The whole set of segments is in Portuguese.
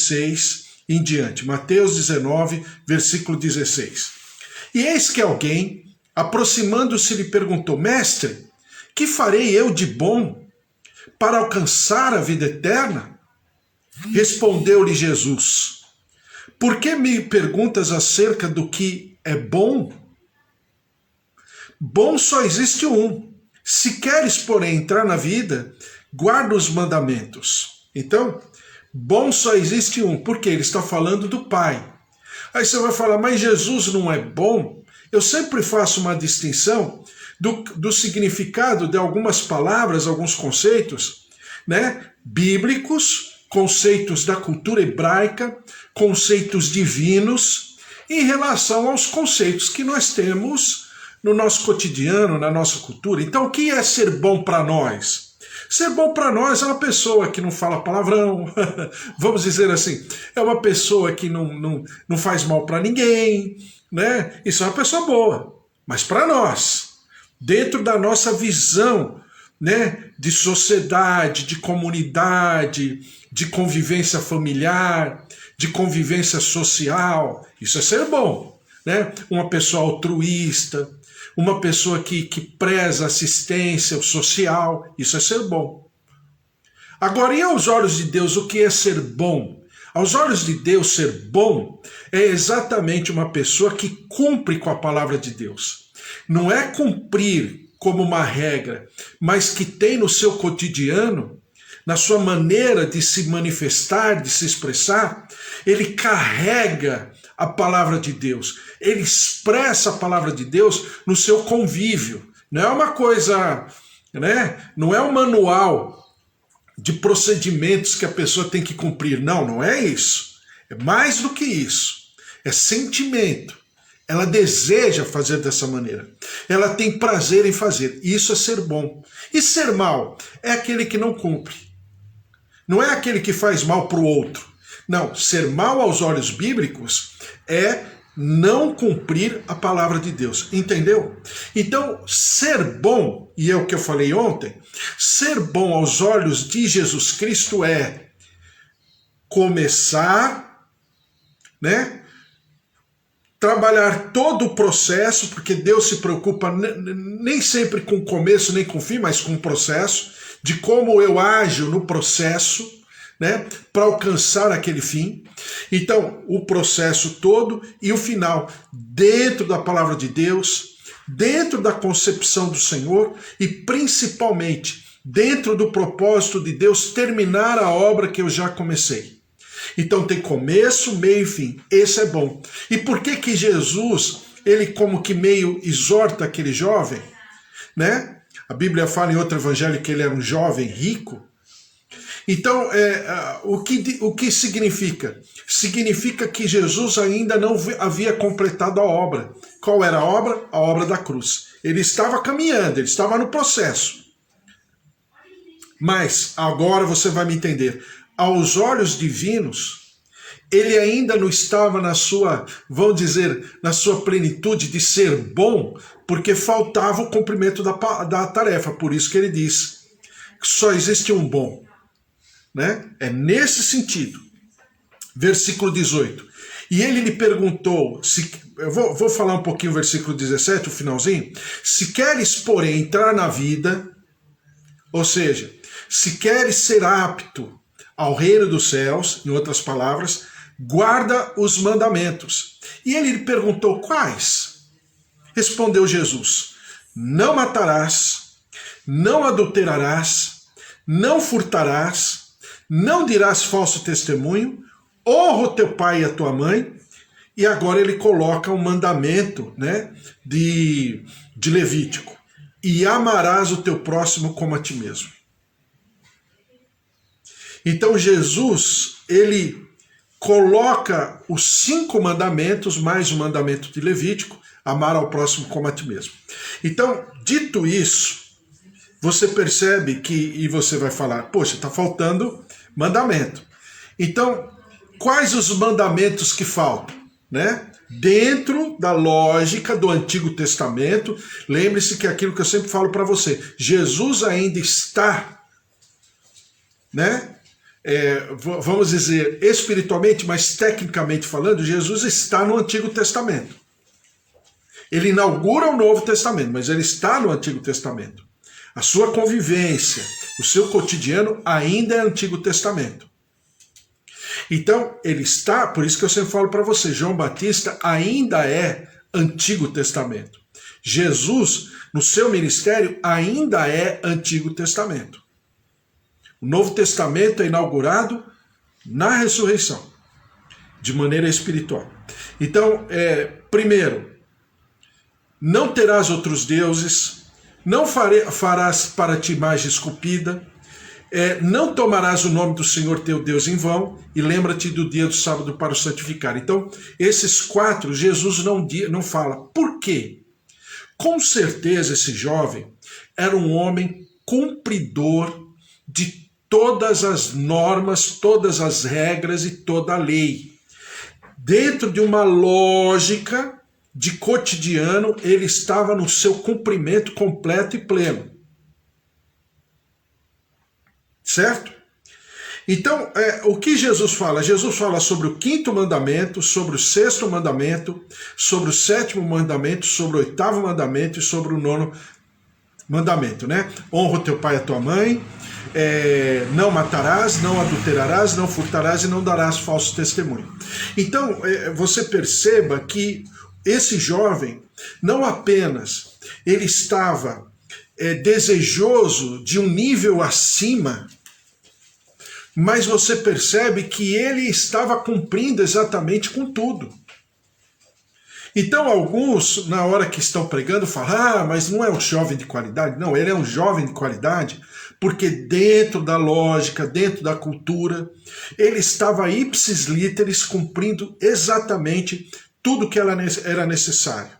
16 em diante. Mateus 19, versículo 16. E eis que alguém, aproximando-se, lhe perguntou: Mestre, que farei eu de bom para alcançar a vida eterna? Respondeu-lhe Jesus: Por que me perguntas acerca do que é bom? Bom só existe um. Se queres, porém, entrar na vida, guarda os mandamentos. Então, bom só existe um, porque ele está falando do Pai. Aí você vai falar, mas Jesus não é bom? Eu sempre faço uma distinção do significado de algumas palavras, alguns conceitos, né, bíblicos, conceitos da cultura hebraica, conceitos divinos, em relação aos conceitos que nós temos no nosso cotidiano, na nossa cultura. Então, o que é ser bom para nós? Ser bom para nós é uma pessoa que não fala palavrão, vamos dizer assim, é uma pessoa que não faz mal para ninguém, né? Isso é uma pessoa boa. Mas para nós, dentro da nossa visão, né, de sociedade, de comunidade, de convivência familiar, de convivência social, isso é ser bom, né? Uma pessoa altruísta, uma pessoa que preza assistência social, isso é ser bom. Agora, e aos olhos de Deus, o que é ser bom? Aos olhos de Deus, ser bom é exatamente uma pessoa que cumpre com a palavra de Deus. Não é cumprir como uma regra, mas que tem no seu cotidiano, na sua maneira de se manifestar, de se expressar, ele carrega a palavra de Deus, ele expressa a palavra de Deus no seu convívio. Não é uma coisa, né? Não é um manual de procedimentos que a pessoa tem que cumprir. Não é isso. É mais do que isso. É sentimento. Ela deseja fazer dessa maneira. Ela tem prazer em fazer. Isso é ser bom. E ser mal é aquele que não cumpre. Não é aquele que faz mal para o outro. Não, ser mal aos olhos bíblicos é não cumprir a palavra de Deus. Entendeu? Então, ser bom, e é o que eu falei ontem, ser bom aos olhos de Jesus Cristo é começar, né? Trabalhar todo o processo, porque Deus se preocupa nem sempre com o começo, nem com o fim, mas com o processo, de como eu ajo no processo, né, para alcançar aquele fim. Então, o processo todo e o final, dentro da palavra de Deus, dentro da concepção do Senhor e principalmente dentro do propósito de Deus terminar a obra que eu já comecei. Então tem começo, meio e fim. Esse é bom. E por que Jesus, ele como que meio exorta aquele jovem, né? A Bíblia fala em outro evangelho que ele era um jovem rico. Então, o que significa? Significa que Jesus ainda não havia completado a obra. Qual era a obra? A obra da cruz. Ele estava caminhando, ele estava no processo. Mas, agora você vai me entender, aos olhos divinos, ele ainda não estava na sua, vamos dizer, na sua plenitude de ser bom, porque faltava o cumprimento da tarefa. Por isso que ele diz que só existe um bom. Né? É nesse sentido. Versículo 18. E ele lhe perguntou, eu vou falar um pouquinho o versículo 17, o finalzinho. Se queres, porém, entrar na vida, ou seja, se queres ser apto ao reino dos céus, em outras palavras, guarda os mandamentos. E ele lhe perguntou, quais? Respondeu Jesus, não matarás, não adulterarás, não furtarás, não dirás falso testemunho, honra o teu pai e a tua mãe. E agora ele coloca um mandamento, né, de Levítico. E amarás o teu próximo como a ti mesmo. Então Jesus, ele coloca os 5 mandamentos, mais o mandamento de Levítico, amar ao próximo como a ti mesmo. Então, dito isso, você percebe que, e você vai falar, poxa, está faltando mandamento. Então, quais os mandamentos que faltam? Né? Dentro da lógica do Antigo Testamento, lembre-se que é aquilo que eu sempre falo para você, Jesus ainda está, né, vamos dizer, espiritualmente, mas tecnicamente falando, Jesus está no Antigo Testamento. Ele inaugura o Novo Testamento, mas ele está no Antigo Testamento. A sua convivência, o seu cotidiano ainda é Antigo Testamento. Então, ele está, por isso que eu sempre falo para você, João Batista ainda é Antigo Testamento. Jesus, no seu ministério, ainda é Antigo Testamento. O Novo Testamento é inaugurado na ressurreição, de maneira espiritual. Então, primeiro, não terás outros deuses, não farás para ti imagem esculpida, não tomarás o nome do Senhor teu Deus em vão, e lembra-te do dia do sábado para o santificar. Então, esses 4, Jesus não fala. Por quê? Com certeza esse jovem era um homem cumpridor de todas as normas, todas as regras e toda a lei. Dentro de uma lógica de cotidiano, ele estava no seu cumprimento completo e pleno. Certo? Então, o que Jesus fala? Jesus fala sobre o 5º mandamento, sobre o 6º mandamento, sobre o 7º mandamento, sobre o 8º mandamento e sobre o 9º mandamento, né? Honra o teu pai e a tua mãe, não matarás, não adulterarás, não furtarás e não darás falso testemunho. Então, você perceba que esse jovem, não apenas ele estava desejoso de um nível acima, mas você percebe que ele estava cumprindo exatamente com tudo. Então alguns, na hora que estão pregando, falam, mas não é um jovem de qualidade. Não, ele é um jovem de qualidade, porque dentro da lógica, dentro da cultura, ele estava ipsis literis cumprindo exatamente tudo que era necessário.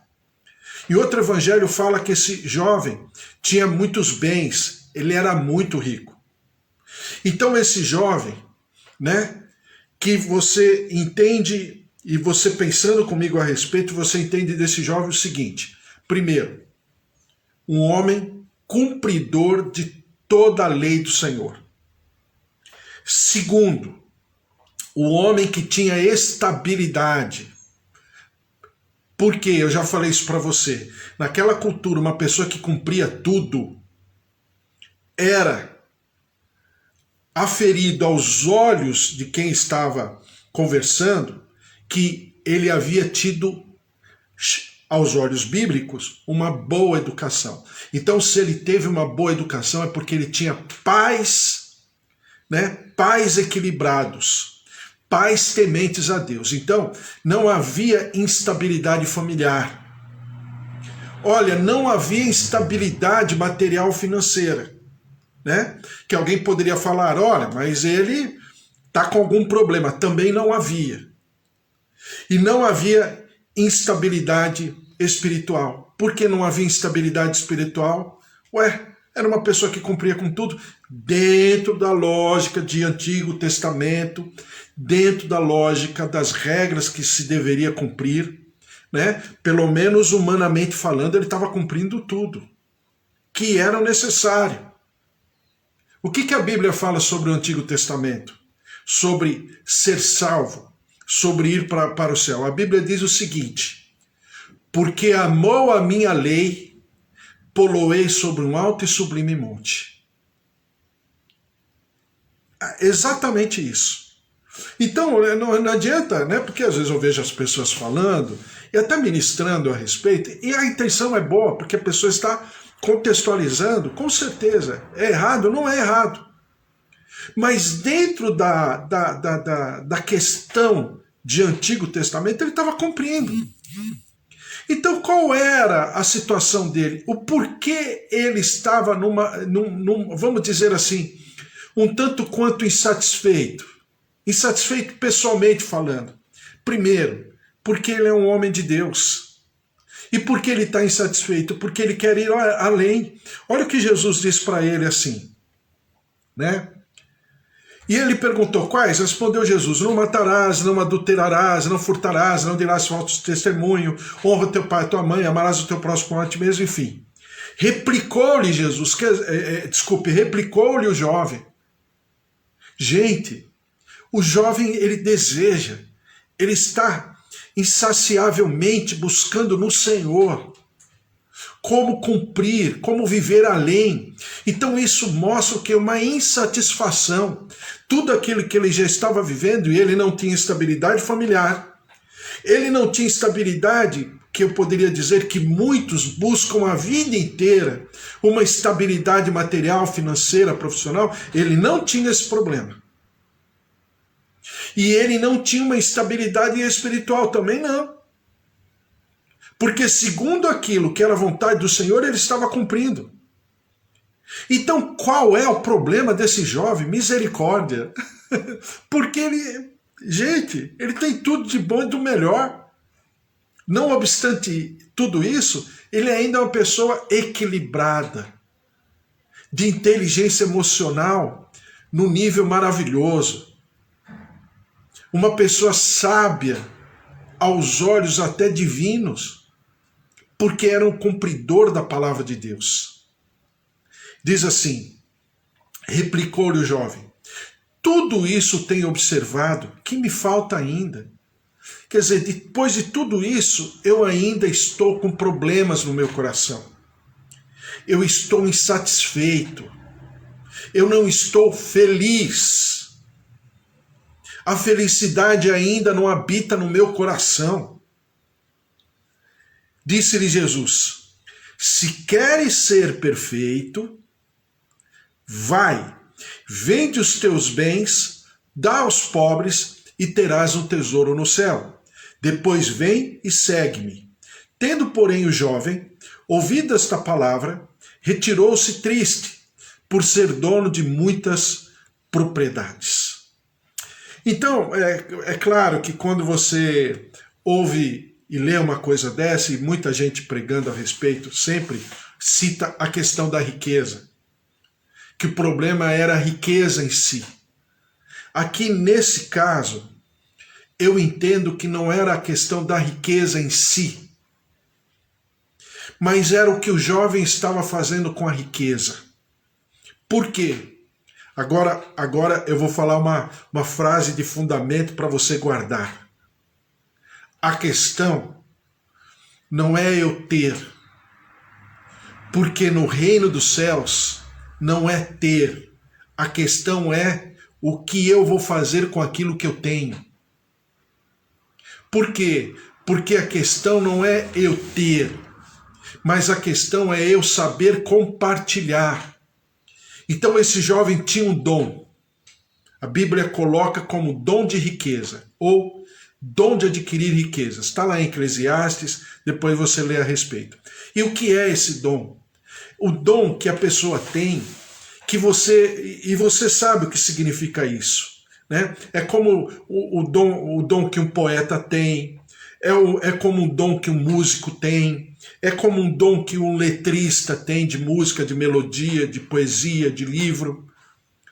E outro evangelho fala que esse jovem tinha muitos bens, ele era muito rico. Então esse jovem, né, que você entende, e você pensando comigo a respeito, você entende desse jovem o seguinte: primeiro, um homem cumpridor de toda a lei do Senhor. Segundo, o homem que tinha estabilidade. Porque eu já falei isso para você, naquela cultura, uma pessoa que cumpria tudo era aferido aos olhos de quem estava conversando que ele havia tido, aos olhos bíblicos, uma boa educação. Então, se ele teve uma boa educação, é porque ele tinha pais, né? Pais equilibrados, pais tementes a Deus. Então, não havia instabilidade familiar. Olha, não havia instabilidade material financeira. Né? Que alguém poderia falar, olha, mas ele está com algum problema. Também não havia. E não havia instabilidade espiritual. Por que não havia instabilidade espiritual? Era uma pessoa que cumpria com tudo dentro da lógica de Antigo Testamento, dentro da lógica das regras que se deveria cumprir, né? Pelo menos humanamente falando, ele estava cumprindo tudo que era necessário. O que a Bíblia fala sobre o Antigo Testamento? Sobre ser salvo, sobre ir para o céu. A Bíblia diz o seguinte: porque amou a minha lei, poloei sobre um alto e sublime monte. Exatamente isso. Então, não adianta, né? Porque às vezes eu vejo as pessoas falando e até ministrando a respeito, e a intenção é boa, porque a pessoa está contextualizando, com certeza. É errado? Não é errado. Mas dentro da questão de Antigo Testamento, ele estava cumprindo. Então, qual era a situação dele? O porquê ele estava vamos dizer assim, um tanto quanto insatisfeito? Insatisfeito pessoalmente falando. Primeiro, porque ele é um homem de Deus. E por que ele está insatisfeito? Porque ele quer ir além. Olha o que Jesus disse para ele assim, né? E ele perguntou quais? Respondeu Jesus: não matarás, não adulterarás, não furtarás, não dirás falso testemunho, honra teu pai e tua mãe, amarás o teu próximo como a ti mesmo, enfim. Replicou-lhe Jesus, replicou-lhe o jovem. Gente, o jovem, ele deseja, ele está insaciavelmente buscando no Senhor como cumprir, como viver além. Então isso mostra o que? Uma insatisfação. Tudo aquilo que ele já estava vivendo, e ele não tinha estabilidade familiar, ele não tinha estabilidade, que eu poderia dizer que muitos buscam a vida inteira, uma estabilidade material, financeira, profissional, ele não tinha esse problema. E ele não tinha uma estabilidade espiritual também não. Porque segundo aquilo que era a vontade do Senhor, ele estava cumprindo. Então qual é o problema desse jovem? Misericórdia. Porque ele, gente, ele tem tudo de bom e do melhor. Não obstante tudo isso, ele ainda é uma pessoa equilibrada, de inteligência emocional, num nível maravilhoso. Uma pessoa sábia, aos olhos até divinos, porque era um cumpridor da palavra de Deus. Diz assim, replicou-lhe o jovem, tudo isso tenho observado, que me falta ainda? Quer dizer, depois de tudo isso, eu ainda estou com problemas no meu coração. Eu estou insatisfeito. Eu não estou feliz. A felicidade ainda não habita no meu coração. Disse-lhe Jesus, se queres ser perfeito, vai, vende os teus bens, dá aos pobres e terás um tesouro no céu. Depois vem e segue-me. Tendo, porém, o jovem, ouvido esta palavra, retirou-se triste, por ser dono de muitas propriedades. Então, é claro que quando você ouve e lê uma coisa dessa, e muita gente pregando a respeito, sempre cita a questão da riqueza, que o problema era a riqueza em si. Aqui, nesse caso, eu entendo que não era a questão da riqueza em si, mas era o que o jovem estava fazendo com a riqueza. Por quê? Agora eu vou falar uma frase de fundamento para você guardar. A questão não é eu ter, porque no reino dos céus não é ter. A questão é o que eu vou fazer com aquilo que eu tenho. Por quê? Porque a questão não é eu ter, mas a questão é eu saber compartilhar. Então esse jovem tinha um dom. A Bíblia coloca como dom de riqueza, ou dom de adquirir riquezas. Está lá em Eclesiastes, depois você lê a respeito. E o que é esse dom? O dom que a pessoa tem, que você sabe o que significa isso. Né? É como o dom que um poeta tem, é como um dom que um músico tem, é como um dom que um letrista tem de música, de melodia, de poesia, de livro.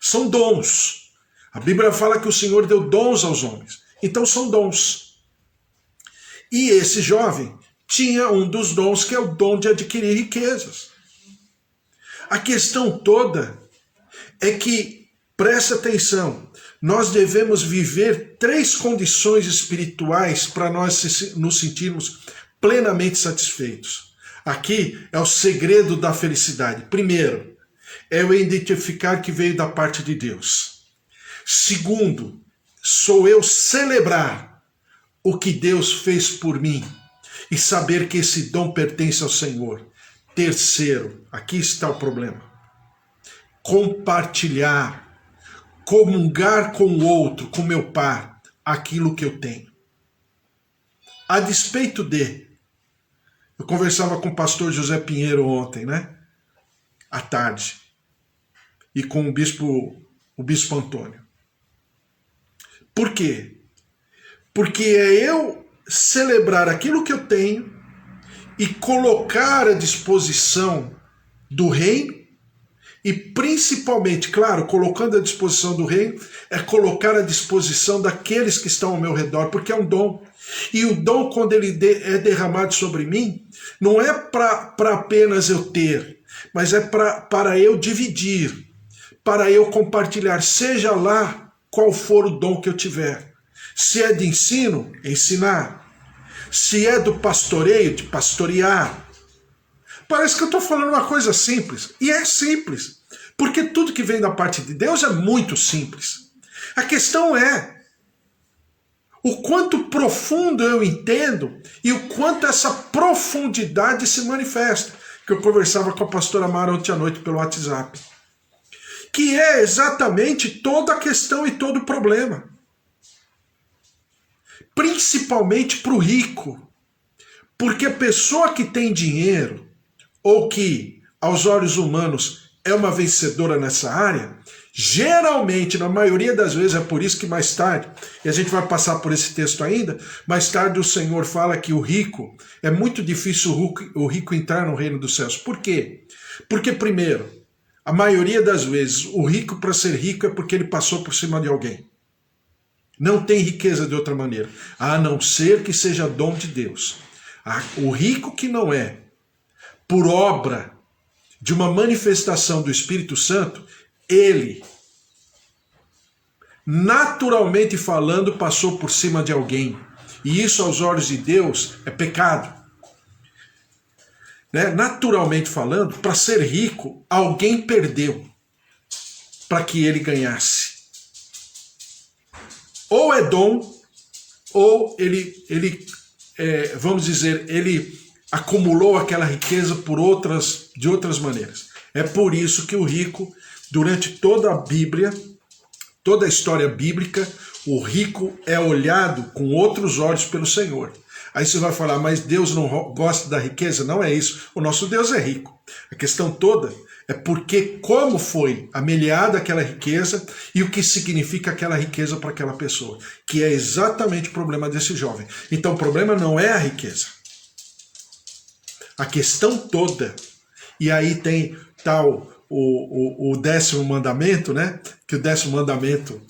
São dons. A Bíblia fala que o Senhor deu dons aos homens. Então são dons. E esse jovem tinha um dos dons que é o dom de adquirir riquezas. A questão toda é que, presta atenção, nós devemos viver 3 condições espirituais para nós nos sentirmos plenamente satisfeitos. Aqui é o segredo da felicidade. Primeiro, é eu identificar que veio da parte de Deus. Segundo, sou eu celebrar o que Deus fez por mim e saber que esse dom pertence ao Senhor. Terceiro, aqui está o problema. Compartilhar, comungar com o outro, com meu Pai, aquilo que eu tenho. A despeito de... Eu conversava com o pastor José Pinheiro ontem, né? À tarde. E com o bispo Antônio. Por quê? Porque é eu celebrar aquilo que eu tenho e colocar à disposição do reino, e principalmente, claro, colocando à disposição do reino, é colocar à disposição daqueles que estão ao meu redor, porque é um dom. E o dom, quando ele é derramado sobre mim, não é para apenas eu ter, mas é para eu dividir, para eu compartilhar, seja lá qual for o dom que eu tiver. Se é de ensino, ensinar. Se é do pastoreio, de pastorear. Parece que eu estou falando uma coisa simples. E é simples. Porque tudo que vem da parte de Deus é muito simples. A questão é o quanto profundo eu entendo e o quanto essa profundidade se manifesta. Que eu conversava com a pastora Mara ontem à noite pelo WhatsApp. Que é exatamente toda a questão e todo o problema. Principalmente para o rico. Porque a pessoa que tem dinheiro, ou que aos olhos humanos é uma vencedora nessa área, geralmente, na maioria das vezes, é por isso que mais tarde, e a gente vai passar por esse texto ainda, mais tarde o Senhor fala que o rico, é muito difícil o rico entrar no reino dos céus. Por quê? Porque, primeiro, a maioria das vezes, o rico, para ser rico, é porque ele passou por cima de alguém. Não tem riqueza de outra maneira, a não ser que seja dom de Deus. O rico que não é, por obra de uma manifestação do Espírito Santo, ele, naturalmente falando, passou por cima de alguém. E isso, aos olhos de Deus, é pecado. Né? Naturalmente falando, para ser rico, alguém perdeu para que ele ganhasse. Ou é dom, ou ele vamos dizer, ele acumulou aquela riqueza de outras maneiras. É por isso que o rico, durante toda a Bíblia, toda a história bíblica, o rico é olhado com outros olhos pelo Senhor. Aí você vai falar, mas Deus não gosta da riqueza? Não é isso. O nosso Deus é rico. A questão toda é porque como foi amealhada aquela riqueza e o que significa aquela riqueza para aquela pessoa, que é exatamente o problema desse jovem. Então o problema não é a riqueza. A questão toda, e aí tem tal o 10º mandamento, né? Que o 10º mandamento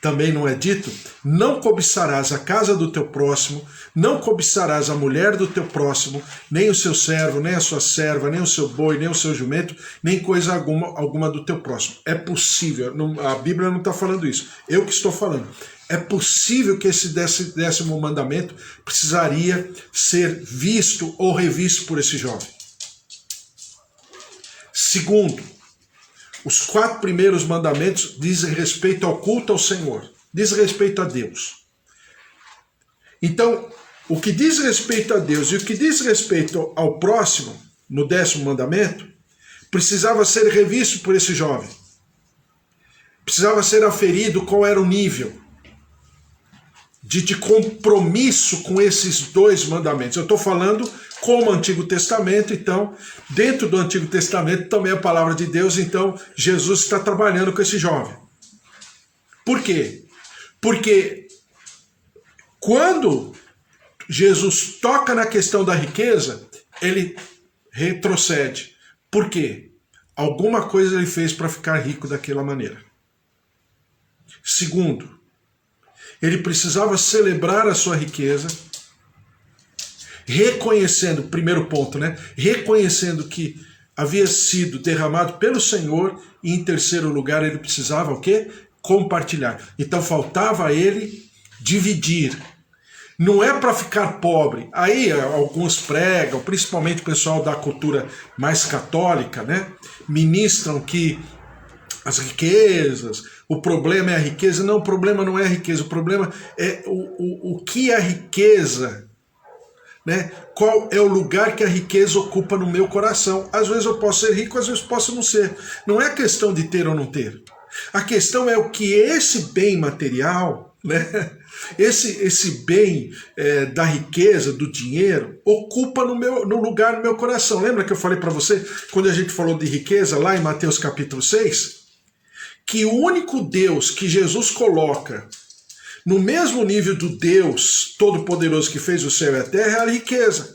também não é dito, não cobiçarás a casa do teu próximo, não cobiçarás a mulher do teu próximo, nem o seu servo, nem a sua serva, nem o seu boi, nem o seu jumento, nem coisa alguma do teu próximo. É possível, a Bíblia não está falando isso, eu que estou falando. É possível que esse 10º mandamento precisaria ser visto ou revisto por esse jovem. Segundo, os 4 primeiros mandamentos dizem respeito ao culto ao Senhor, diz respeito a Deus. Então, o que diz respeito a Deus e o que diz respeito ao próximo, no 10º mandamento, precisava ser revisto por esse jovem. Precisava ser aferido qual era o nível de compromisso com esses 2 mandamentos. Eu estou falando como Antigo Testamento, então, dentro do Antigo Testamento também a palavra de Deus, então Jesus está trabalhando com esse jovem. Por quê? Porque quando Jesus toca na questão da riqueza, ele retrocede. Por quê? Alguma coisa ele fez para ficar rico daquela maneira. Segundo, ele precisava celebrar a sua riqueza, reconhecendo, primeiro ponto, né? Reconhecendo que havia sido derramado pelo Senhor, e em terceiro lugar ele precisava o quê? Compartilhar. Então faltava a ele dividir. Não é para ficar pobre. Aí alguns pregam, principalmente o pessoal da cultura mais católica, né? Ministram que as riquezas, o problema é a riqueza. Não, o problema não é a riqueza, o problema é o que é a riqueza, né? Qual é o lugar que a riqueza ocupa no meu coração. Às vezes eu posso ser rico, às vezes posso não ser. Não é questão de ter ou não ter. A questão é o que esse bem material, né? Esse bem da riqueza, do dinheiro, ocupa no lugar no meu coração. Lembra que eu falei para você, quando a gente falou de riqueza, lá em Mateus capítulo 6, que o único Deus que Jesus coloca no mesmo nível do Deus Todo-Poderoso que fez o céu e a terra é a riqueza.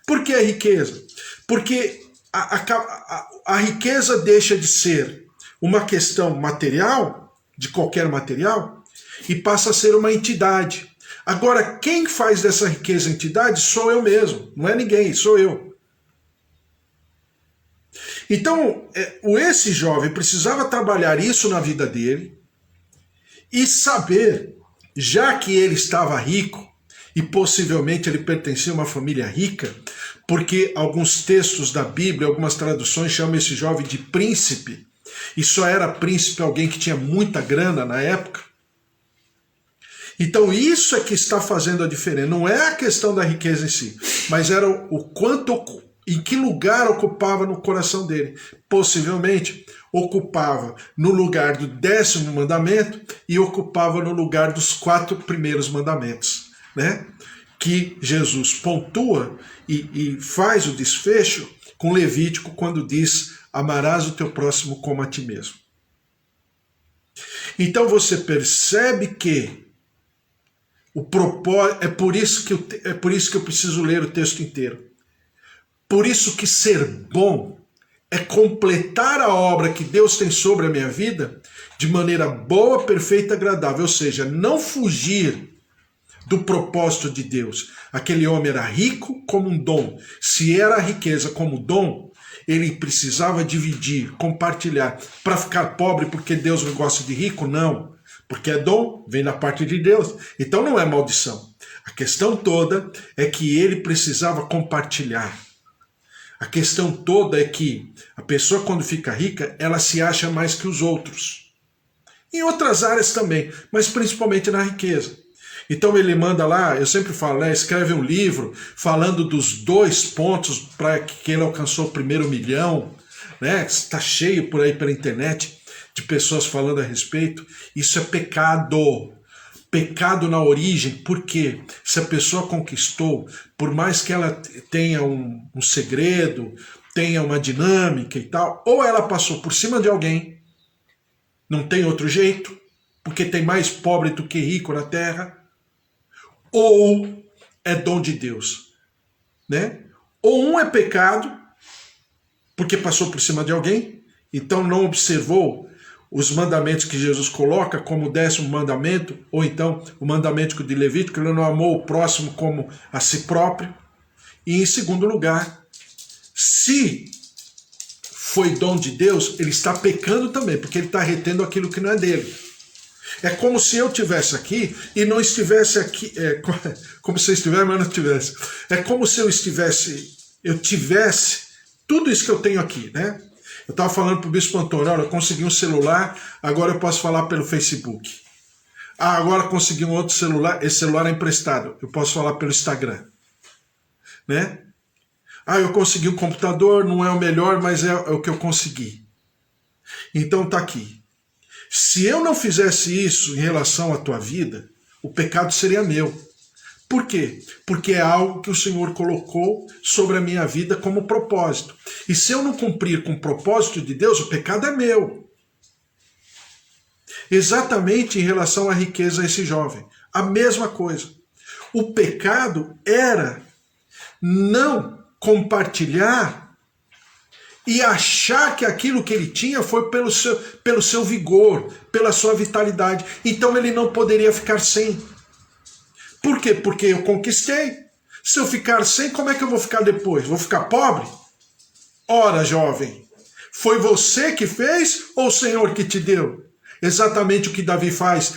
Por que a riqueza? Porque a riqueza deixa de ser uma questão material, de qualquer material, e passa a ser uma entidade. Agora, quem faz dessa riqueza entidade sou eu mesmo, não é ninguém, sou eu. Então, esse jovem precisava trabalhar isso na vida dele e saber, já que ele estava rico, e possivelmente ele pertencia a uma família rica, porque alguns textos da Bíblia, algumas traduções chamam esse jovem de príncipe, e só era príncipe alguém que tinha muita grana na época. Então isso é que está fazendo a diferença, não é a questão da riqueza em si, mas era o quanto, em que lugar ocupava no coração dele. Possivelmente ocupava no lugar do 10º mandamento e ocupava no lugar dos 4 primeiros mandamentos, né? Que Jesus pontua e faz o desfecho com Levítico quando diz: amarás o teu próximo como a ti mesmo. Então você percebe que o propósito, é por isso que eu preciso ler o texto inteiro. Por isso que ser bom é completar a obra que Deus tem sobre a minha vida de maneira boa, perfeita e agradável. Ou seja, não fugir do propósito de Deus. Aquele homem era rico como um dom. Se era a riqueza como dom, ele precisava dividir, compartilhar. Para ficar pobre porque Deus não gosta de rico? Não. Porque é dom, vem da parte de Deus. Então não é maldição. A questão toda é que ele precisava compartilhar. A questão toda é que a pessoa, quando fica rica, ela se acha mais que os outros. Em outras áreas também, mas principalmente na riqueza. Então ele manda lá, eu sempre falo, né, escreve um livro falando dos 2 pontos para que ele alcançou o primeiro milhão. Né? Está cheio por aí pela internet de pessoas falando a respeito. Isso é pecado. Pecado na origem, porque se a pessoa conquistou, por mais que ela tenha um segredo, tenha uma dinâmica e tal, ou ela passou por cima de alguém, não tem outro jeito, porque tem mais pobre do que rico na terra, ou é dom de Deus, né? Ou um é pecado, porque passou por cima de alguém, então não observou os mandamentos que Jesus coloca como o 10º mandamento, ou então o mandamento de Levítico, ele não amou o próximo como a si próprio. E em segundo lugar, se foi dom de Deus, ele está pecando também, porque ele está retendo aquilo que não é dele. É como se eu estivesse aqui e não estivesse aqui, como se eu estivesse, mas não estivesse. É como se eu tivesse tudo isso que eu tenho aqui, né? Eu estava falando para o Bispo Antônio, olha, eu consegui um celular, agora eu posso falar pelo Facebook. Ah, agora consegui um outro celular, esse celular é emprestado, eu posso falar pelo Instagram. Né? Ah, eu consegui um computador, não é o melhor, mas é o que eu consegui. Então tá aqui. Se eu não fizesse isso em relação à tua vida, o pecado seria meu. Por quê? Porque é algo que o Senhor colocou sobre a minha vida como propósito. E se eu não cumprir com o propósito de Deus, o pecado é meu. Exatamente em relação à riqueza a esse jovem. A mesma coisa. O pecado era não compartilhar e achar que aquilo que ele tinha foi pelo seu vigor, pela sua vitalidade. Então ele não poderia ficar sem. Por quê? Porque eu conquistei. Se eu ficar sem, como é que eu vou ficar depois? Vou ficar pobre? Ora, jovem, foi você que fez ou o Senhor que te deu? Exatamente o que Davi faz.